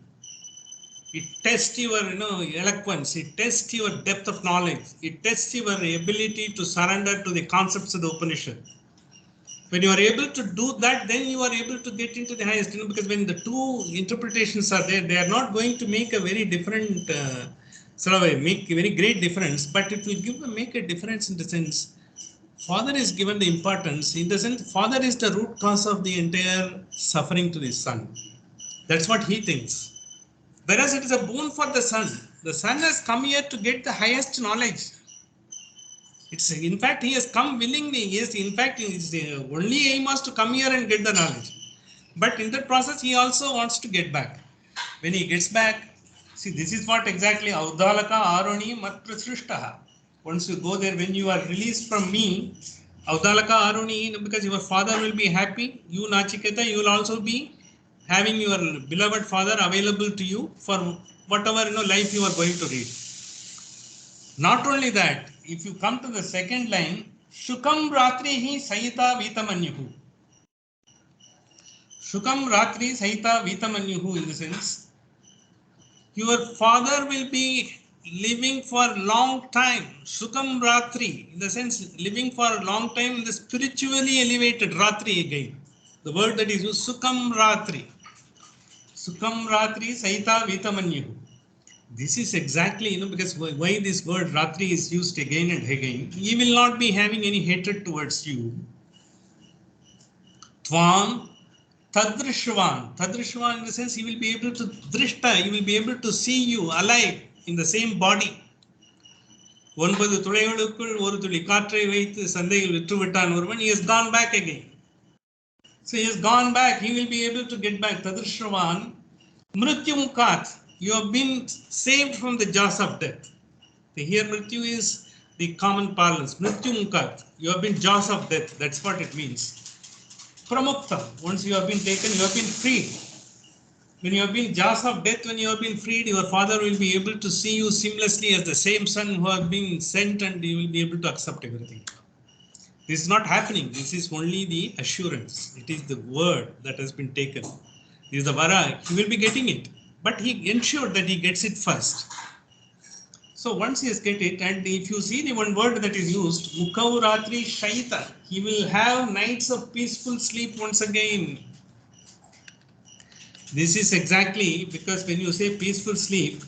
It tests your eloquence, it tests your depth of knowledge, it tests your ability to surrender to the concepts of the Upanishad. When you are able to do that, then you are able to get into the highest, because when the two interpretations are there, they are not going to make a very different, make a very great difference, but it will make a difference in the sense, Father is given the importance, in the sense, Father is the root cause of the entire suffering to the Son. That's what he thinks. Whereas it is a boon for the Son. The Son has come here to get the highest knowledge. In fact, he has come willingly. Yes, in fact, his only aim was to come here and get the knowledge. But in that process, he also wants to get back. When he gets back, see, this is what exactly Audalaka Aroni Mat Prasrishtaha. Once you go there, when you are released from me, Audalaka Aroni, because your father will be happy, you Nachiketa, you will also be having your beloved father available to you for whatever life you are going to lead. Not only that, if you come to the second line, Shukam Ratrihi Sayita Vitamanyuhu. Shukam Ratri Sayita Vitamanyuhu, in the sense, your father will be living for a long time. Shukam Ratri, in the sense, living for a long time, the spiritually elevated Ratri again. The word that is used, Sukam Ratri. Sukam Ratri Saita Vitamanyu. This is exactly, because why this word Ratri is used again and again. He will not be having any hatred towards you. Tvam Tadrishvan. Tadrishvan in the sense he will be able to drishta, he will be able to see you alive in the same body. ஒன்பது துளைகளுக்குள் ஒரு துளி காற்றை வைத்து சந்தையில் விற்றுவிட்டான் ஒருவன். He has gone back again. So he has gone back. He will be able to get back. Tadrishvan Mrityu Mukat. You have been saved from the jaws of death. Here Mrityu is the common parlance. Mrityu Mukat. You have been jaws of death. That's what it means. Pramukta. Once you have been taken, you have been freed. When you have been jaws of death, when you have been freed, your father will be able to see you seamlessly as the same son who have been sent, and he will be able to accept everything. This is not happening. This is only the assurance. It is the word that has been taken. This is the vara. He will be getting it. But he ensured that he gets it first. So once he has get it, and if you see the one word that is used, Mukau Ratri Shaita, he will have nights of peaceful sleep once again. This is exactly because when you say peaceful sleep,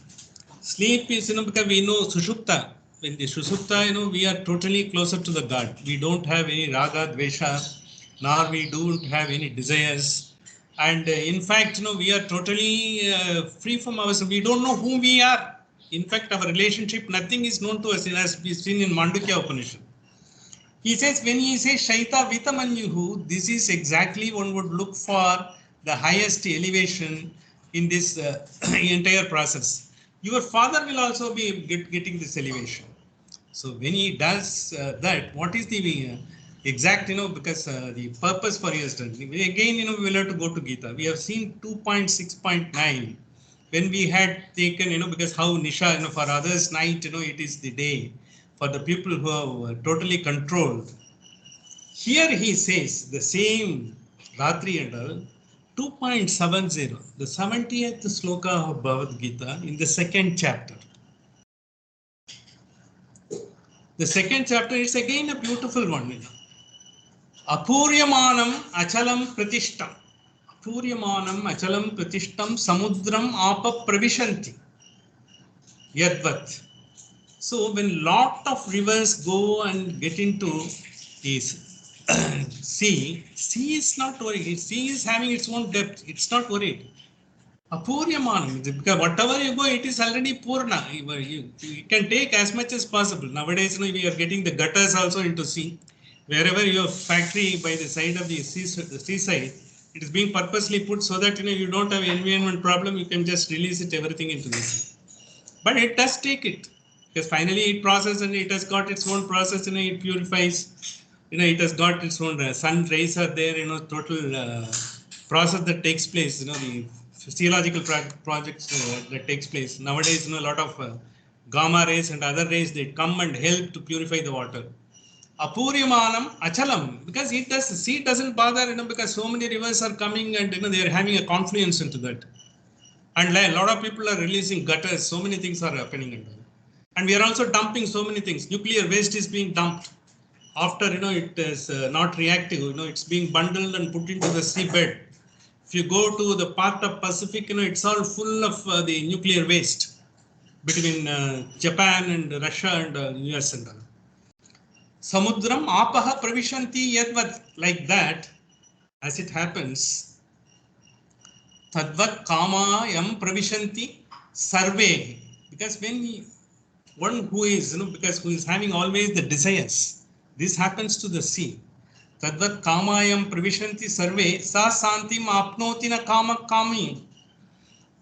sleep is, because we know Sushupta. When the Sushupta, we are totally closer to the God. We don't have any raga, dvesha, nor we don't have any desires. And in fact, we are totally free from ourselves. We don't know who we are. In fact, our relationship, nothing is known to us, as we've seen in Mandukya Upanishad. He says, when he says Shaita Vitamanyuhu, this is exactly one would look for the highest elevation in this entire process. Your father will also be getting this elevation. So when he does that, what is the exact, because the purpose for his done. Again, we will have to go to Gita. We have seen 2.6.9 when we had taken, because how Nisha, for others night, it is the day. For the people who are totally controlled. Here he says the same Ratri and all, 2.70, the 70th sloka of Bhagavad Gita in the second chapter. The second chapter is again a beautiful one. Apuryamanam achalam pratishtam. Apuryamanam achalam pratishtam samudram apa pravishanti. Yadvat. So when lot of rivers go and get into this sea is not worried. Sea is having its own depth. It's not worried. Apuryamanam, because whatever you go, it is already purna. You can take as much as possible. Nowadays, we are getting the gutters also into sea. Wherever your factory by the side of the seaside, it is being purposely put so that you don't have environment problem. You can just release it everything into the sea. But it does take it, because finally it processes and it has got its own process. It purifies. It has got its own sun rays are there. Total process that takes place. The physiological projects that takes place nowadays. A lot of gamma rays and other rays, they come and help to purify the water. Apuryamanam achalam, because sea doesn't bother. Because so many rivers are coming and they are having a confluence into that. And a lot of people are releasing gutters. So many things are happening. And we are also dumping so many things. Nuclear waste is being dumped. After, it is not reactive. It's being bundled and put into the seabed. If you go to the part of Pacific, it's all full of the nuclear waste between Japan and Russia and US and all. Samudram apaha pravishanti yadvat, like that, as it happens. Tadvat kama yam pravishanti sarve. Because when one who is, because who is having always the desires, this happens to the sea. Tadvat kamayam pravishanti sarve sa santim apnoti na kama kami.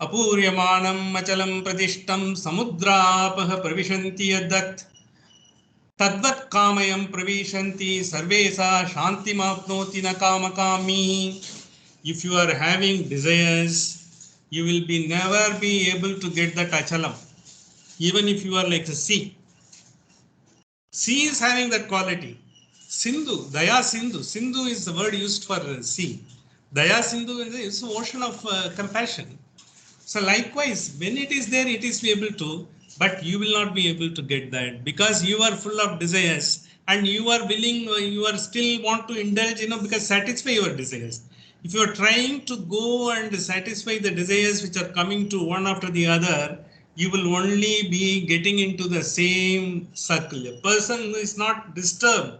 Apuryamanam machalam pradishtam samudrapah pravishanti yadat. Tadvat kamayam pravishanti sarve sa shantim apnoti na kama kami. If you are having desires, you will never be able to get that achalam. Even if you are like the sea. Sea is having that quality. Sindhu, Daya Sindhu. Sindhu is the word used for sea. Daya Sindhu is the ocean of compassion. So likewise, when it is there, it is able to, but you will not be able to get that because you are full of desires and you are willing, you are still want to indulge, because satisfy your desires. If you are trying to go and satisfy the desires which are coming to one after the other, you will only be getting into the same circle. A person who is not disturbed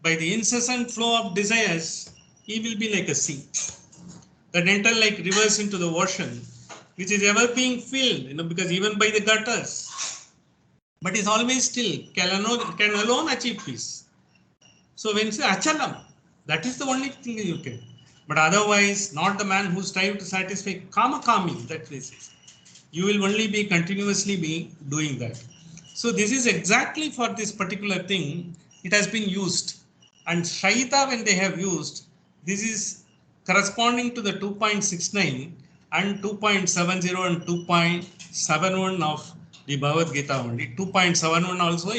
by the incessant flow of desires, he will be like a sea that enter like rivers into the ocean, which is ever being filled, because even by the gutters, but is always still, can alone achieve peace. So when you say achalam, that is the only thing you can. But otherwise, not the man who strive to satisfy kama kami, that is. You will only be continuously be doing that. So this is exactly for this particular thing, it has been used. And Shaita, when they have used, this is corresponding to the 2.69 and 2.70 and 2.71 of the Bhagavad Gita only. 2.71 also,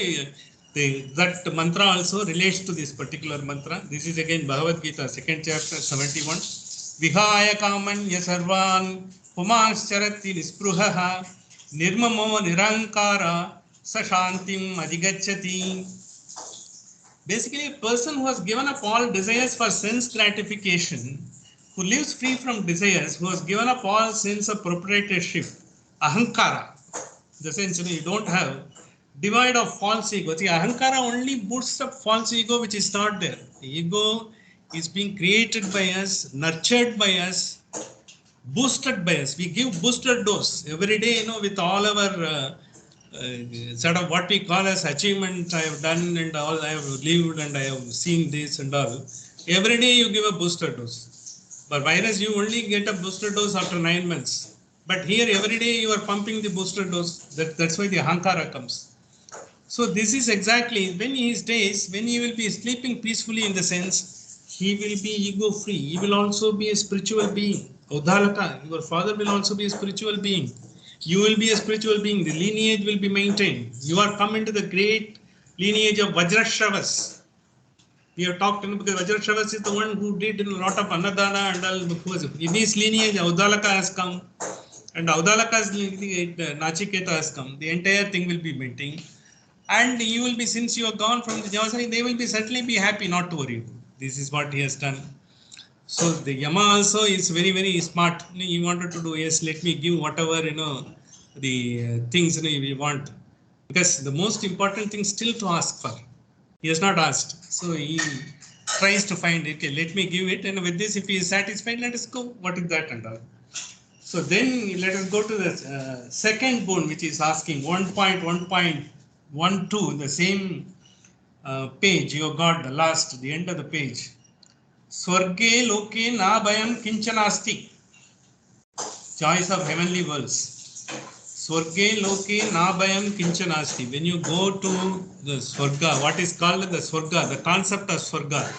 that mantra also relates to this particular mantra. This is again Bhagavad Gita, 2nd chapter, 71. Vihaya kaman yasarvan pumascharati nispruhaha nirmamo nirankara sashantim adhigacchati. Basically, a person who has given up all desires for sense gratification, who lives free from desires, who has given up all sense of proprietorship, ahankara, the sense you don't have, devoid of false ego. See, ahankara only boosts up false ego which is not there. The ego is being created by us, nurtured by us, boosted by us. We give booster dose every day, with all our sort of what we call as achievement I have done and all I have lived and I have seen this and all. Every day you give a booster dose. But virus, you only get a booster dose after 9 months. But here every day you are pumping the booster dose. That's why the ahankara comes. So this is exactly when he stays, when he will be sleeping peacefully in the sense, he will be ego free. He will also be a spiritual being. Udhalaka, your father will also be a spiritual being. You will be a spiritual being. The lineage will be maintained. You are come into the great lineage of Vajrashravas. We have talked, because Vajrashravas is the one who did a lot of Annadana and all. In his lineage, Udhalaka has come. And Udhalaka's Nachiketas has come. The entire thing will be maintained. And you will be, since you are gone from the Javasari, they will be certainly be happy, not to worry. This is what he has done. So the Yama also is very, very smart. He wanted to do, yes, let me give whatever, the things we want. Because the most important thing still to ask for. He has not asked. So he tries to find it. Okay, let me give it. And with this, if he is satisfied, let us go. What is that and all? So then let us go to the second boon, which is asking 1.1.12, the same page you got the last, the end of the page. Swarge loke na bhayam kinchanasti. Choice of heavenly worlds. Swarge loke na bhayam kinchanasti. When you go to the Swarga, what is called the Swarga, the concept of Swarga.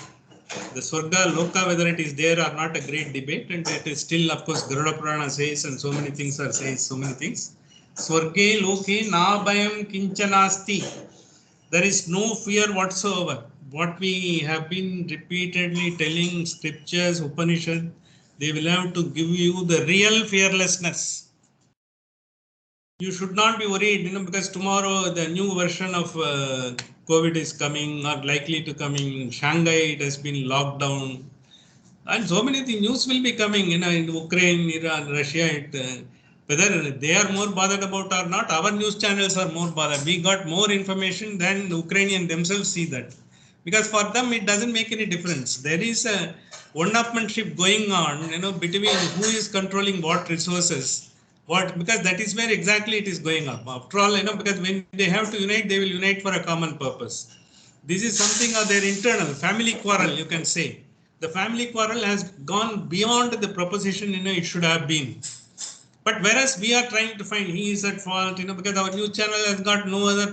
The Swarga Loka, whether it is there or not, a great debate, and it is still, of course, Garuda Purana says, and so many things are says, so many things. Swarge loke na bhayam kinchanasti. There is no fear whatsoever. What we have been repeatedly telling scriptures, Upanishad, they will have to give you the real fearlessness. You should not be worried, because tomorrow the new version of COVID is coming or likely to come in. Shanghai, it has been locked down. And so many things, news will be coming, in Ukraine, Iran, Russia, whether they are more bothered about or not, our news channels are more bothered. We got more information than the Ukrainian themselves see that. Because for them, it doesn't make any difference. There is a one-upmanship going on, between who is controlling what resources. Because that is where exactly it is going up. After all, because when they have to unite, they will unite for a common purpose. This is something of their internal family quarrel, you can say. The family quarrel has gone beyond the proposition, it should have been. But whereas we are trying to find he is at fault, because our news channel has got no other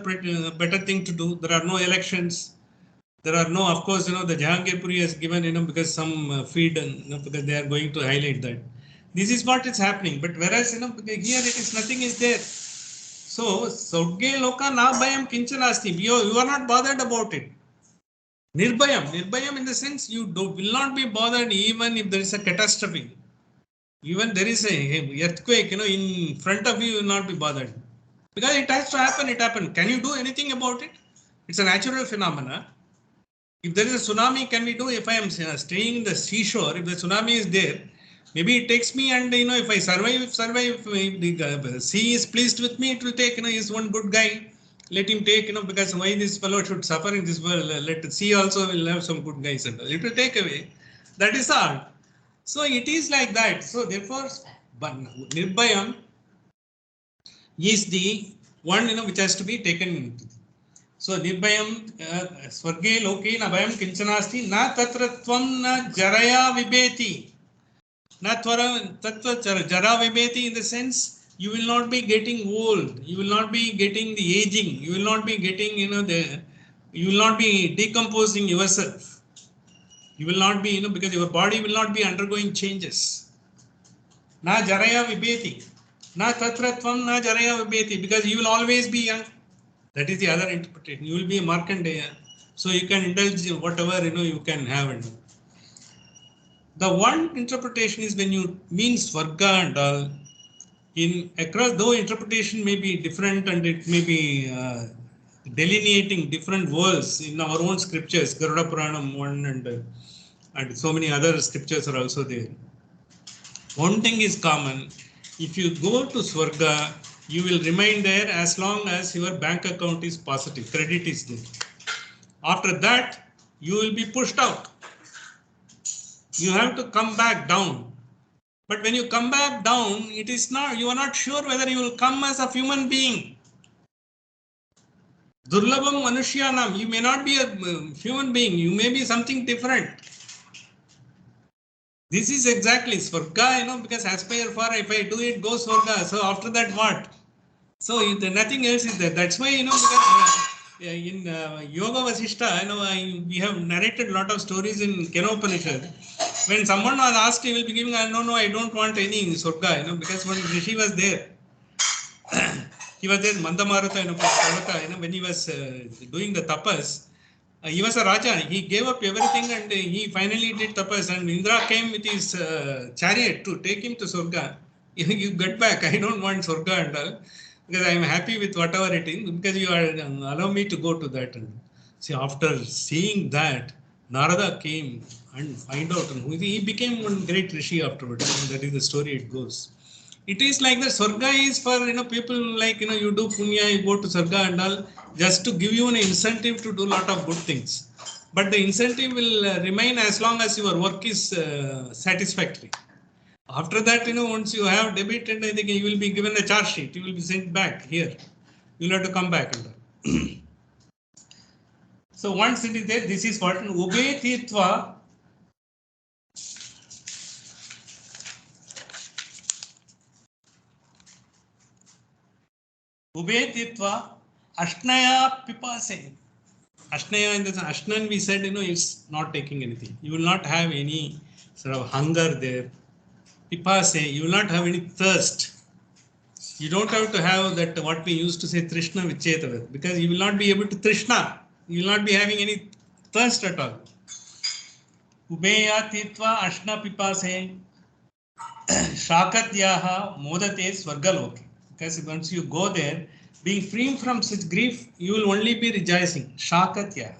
better thing to do. There are no elections. There are no, of course, the Jahangirpuri has given, because some feed, and because they are going to highlight that. This is what is happening. But whereas, here it is nothing is there. So, Sodge Loka na bhayam kinchanasti. You are not bothered about it. Nirbhayam in the sense you will not be bothered even if there is a catastrophe. Even there is a earthquake, in front of you, you will not be bothered. Because it has to happen, it happened. Can you do anything about it? It's a natural phenomena. If there is a tsunami, can we do? If I am staying in the seashore, if the tsunami is there, maybe it takes me, and if I survive, if the sea is pleased with me, it will take, he's one good guy. Let him take, because why this fellow should suffer in this world? Let the sea also will have some good guys, and it will take away. That is all. So it is like that. So therefore, Nirbhayam is the one, which has to be taken into. So Nirbhayam, Swarge Loke na bhayam kinchanasti na tatratvam na jaraya vibeti. Na tattva jara vibeti, in the sense you will not be getting old, you will not be getting the aging, you will not be getting, you will not be decomposing yourself. You will not be, because your body will not be undergoing changes. Na jaraya vibeti. Na tatratvam na jaraya vibeti, because you will always be young. That is the other interpretation. You will be a Markandeya. So you can indulge in whatever, you can have. The one interpretation is when you mean Swarga and all, in across, though interpretation may be different and it may be delineating different worlds in our own scriptures, Garuda Puranam 1 and so many other scriptures are also there. One thing is common. If you go to Swarga, you will remain there as long as your bank account is positive, credit is there. After that, you will be pushed out. You have to come back down. But when you come back down, it is not, you are not sure whether you will come as a human being. Durlabham Manushyanam, you may not be a human being, you may be something different. This is exactly Swarga, because aspire for, if I do it, go Swarga. So after that, what? So nothing else is there. That's why, because in Yoga Vasishta, we have narrated a lot of stories in Kathopanishad. When someone was asked, he will be giving, no, I don't want any Swarga, because when Rishi was there, he was there, Mandamaruta, when he was doing the tapas, he was a Raja. He gave up everything and he finally did tapas. And Indra came with his chariot to take him to Swarga. You get back. I don't want Swarga and all, because I am happy with whatever it is, because you are allow me to go to that. And see, after seeing that, Narada came and find out who he became one great rishi afterwards. That is the story it goes. It is like the Swarga is for people like you do punya, you go to Swarga and all, just to give you an incentive to do lot of good things. But the incentive will remain as long as your work is satisfactory. After that, once you have debit, and I think you will be given a charge sheet, you will be sent back here. You will have to come back and all. So once it is there, this is what Ubetitva. Ubetitva Ashnaya Pipase. Ashnaya in the Ashnan we said, it's not taking anything. You will not have any sort of hunger there. Pipase, you will not have any thirst. You don't have to have that what we used to say Trishna Vichetava, because you will not be able to Trishna. You will not be having any thirst at all. Ubeya Titva Ashna Pipase Shakatyaha Modate Swargaloke. Because once you go there, being free from such grief, you will only be rejoicing. Shakatyaha.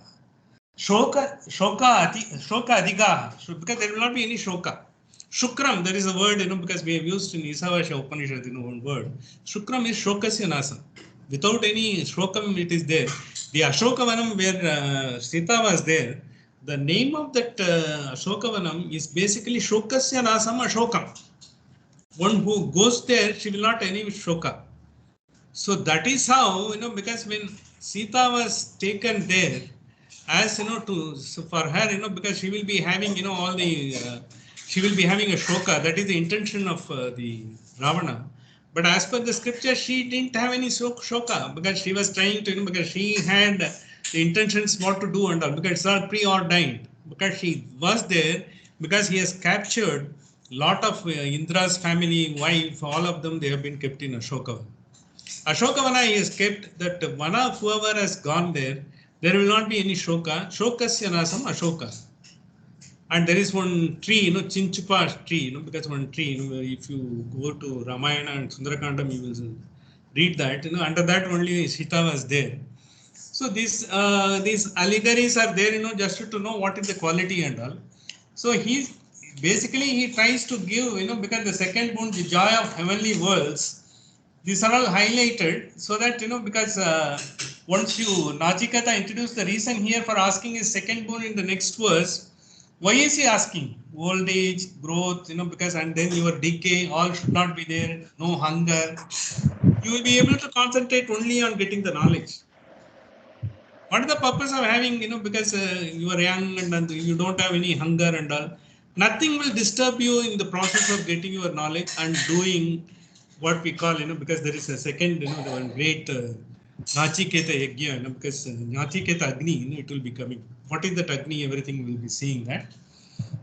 Shoka Adigaha. Because there will not be any shoka. Shukram, there is a word, because we have used in Isavasha Upanishad, one word. Shukram is Shokasya Nasa. Without any Shokam, it is there. The Ashokavanam, where Sita was there, the name of that Ashokavanam is basically Shokasya Nasam Ashokam. One who goes there, she will not any shoka. So that is how, because when Sita was taken there, as so for her, because she will be having, all the, she will be having a shoka. That is the intention of the Ravana. But as per the scripture, she didn't have any shoka, because she was trying to, because she had the intentions what to do and all, because it's all preordained. Because she was there, because he has captured lot of Indra's family, wife, all of them, they have been kept in Ashokavana. Ashokavana he has kept that Vana, whoever has gone there, there will not be any shoka. Shokasya nasam Ashoka. And there is one tree, Chinchupa tree, because one tree, if you go to Ramayana and Sundarakandam, you will read that, under that only Sita was there. So these allegories are there, just to know what is the quality and all. So he tries to give, because the second boon, the joy of heavenly worlds, these are all highlighted so that, because once you, Nachiketa introduced the reason here for asking his second boon in the next verse. Why is he asking? Old age, growth, because and then your decay, all should not be there, no hunger. You will be able to concentrate only on getting the knowledge. What is the purpose of having, because you are young and you don't have any hunger and all. Nothing will disturb you in the process of getting your knowledge and doing what we call, because there is a second, the one great Nachiketa Yagya, because Nachiketa Agni, it will be coming. What is that Agni? Everything will be seeing that.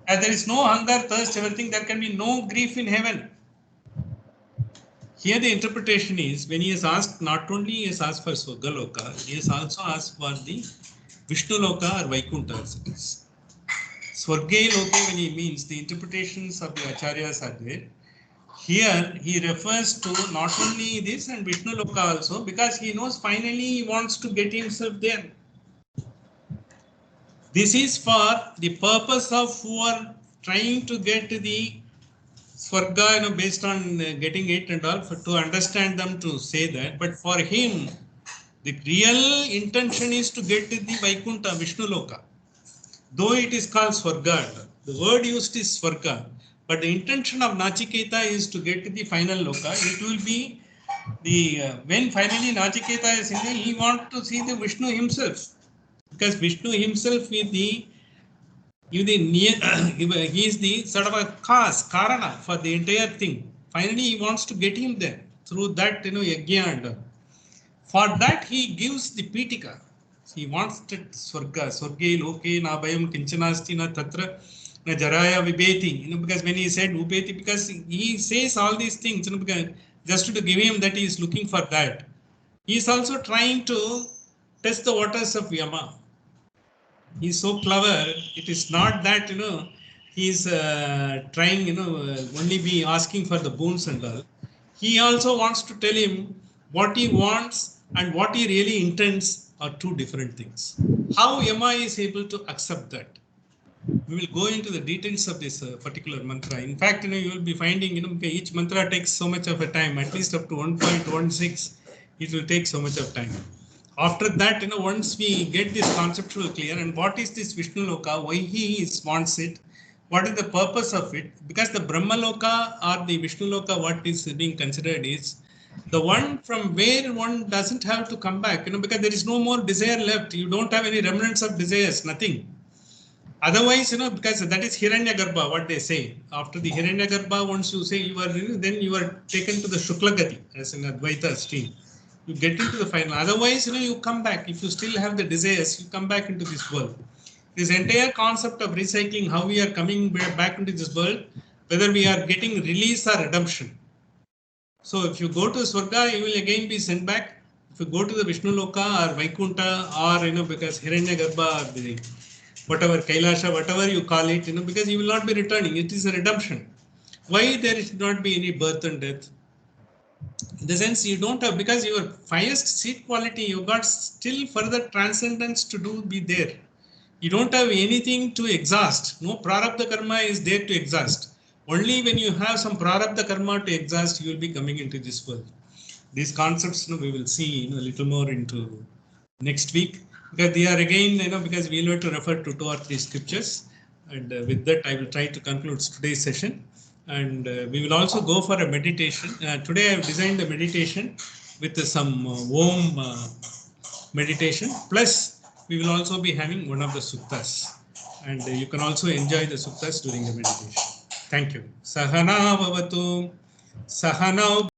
As there is no hunger, thirst, everything, there can be no grief in heaven. Here the interpretation is, when he has asked, not only he has asked for Swargaloka, he has also asked for the Vishnu Loka or Vaikuntha as it is. Swarge Loke, when he means, the interpretations of the Acharyas are there. Here he refers to not only this and Vishnu Loka also, because he knows finally he wants to get himself there. This is for the purpose of who are trying to get the Swarga, based on getting it and all, to understand them to say that. But for him, the real intention is to get to the Vaikuntha, Vishnu Loka. Though it is called Swarga, the word used is Swarga. But the intention of Nachiketa is to get to the final Loka. It will be the, when finally Nachiketa is in there, he wants to see the Vishnu himself. Because Vishnu himself is the he is the sort of a cause, karana for the entire thing. Finally, he wants to get him there through that, yajna and for that he gives the pitika. He wants that swarge loke na bhayam kinchanasti na tatra na jaraya vibeti. Because when he said upeti, because he says all these things, because just to give him that he is looking for that. He is also trying to test the waters of Yama. He's so clever. It is not that, he's trying, only be asking for the boons and all. He also wants to tell him what he wants and what he really intends are two different things. How Yama is able to accept that? We will go into the details of this particular mantra. In fact, you will be finding, each mantra takes so much of a time, at least up to 1.16, it will take so much of time. After that, once we get this conceptual clear, and what is this Vishnu Loka, why he wants it, what is the purpose of it, because the Brahma Loka or the Vishnu Loka, what is being considered is the one from where one doesn't have to come back, because there is no more desire left. You don't have any remnants of desires, nothing. Otherwise, because that is Hiranyagarbha, what they say. After the Hiranyagarbha, once you say you are, then you are taken to the Shuklagati, as in Advaita stream. You get into the final. Otherwise, you come back. If you still have the desires, you come back into this world. This entire concept of recycling, how we are coming back into this world, whether we are getting release or redemption. So if you go to Swarga, you will again be sent back. If you go to the Vishnu Loka or Vaikuntha or, because Hiranyagarbha or the whatever Kailasha, whatever you call it, because you will not be returning. It is a redemption. Why there should not be any birth and death? In the sense you don't have, because your highest seat quality, you got still further transcendence to do be there. You don't have anything to exhaust. No prarabdha karma is there to exhaust. Only when you have some prarabdha karma to exhaust, you will be coming into this world. These concepts, we will see a little more into next week, because they are again, because we will have to refer to 2 or 3 scriptures, and with that I will try to conclude today's session, and we will also go for a meditation. Today I have designed a meditation with some Om meditation, plus we will also be having one of the suttas, and you can also enjoy the suttas during the meditation. Thank you. Sahana bhavatu, Sahana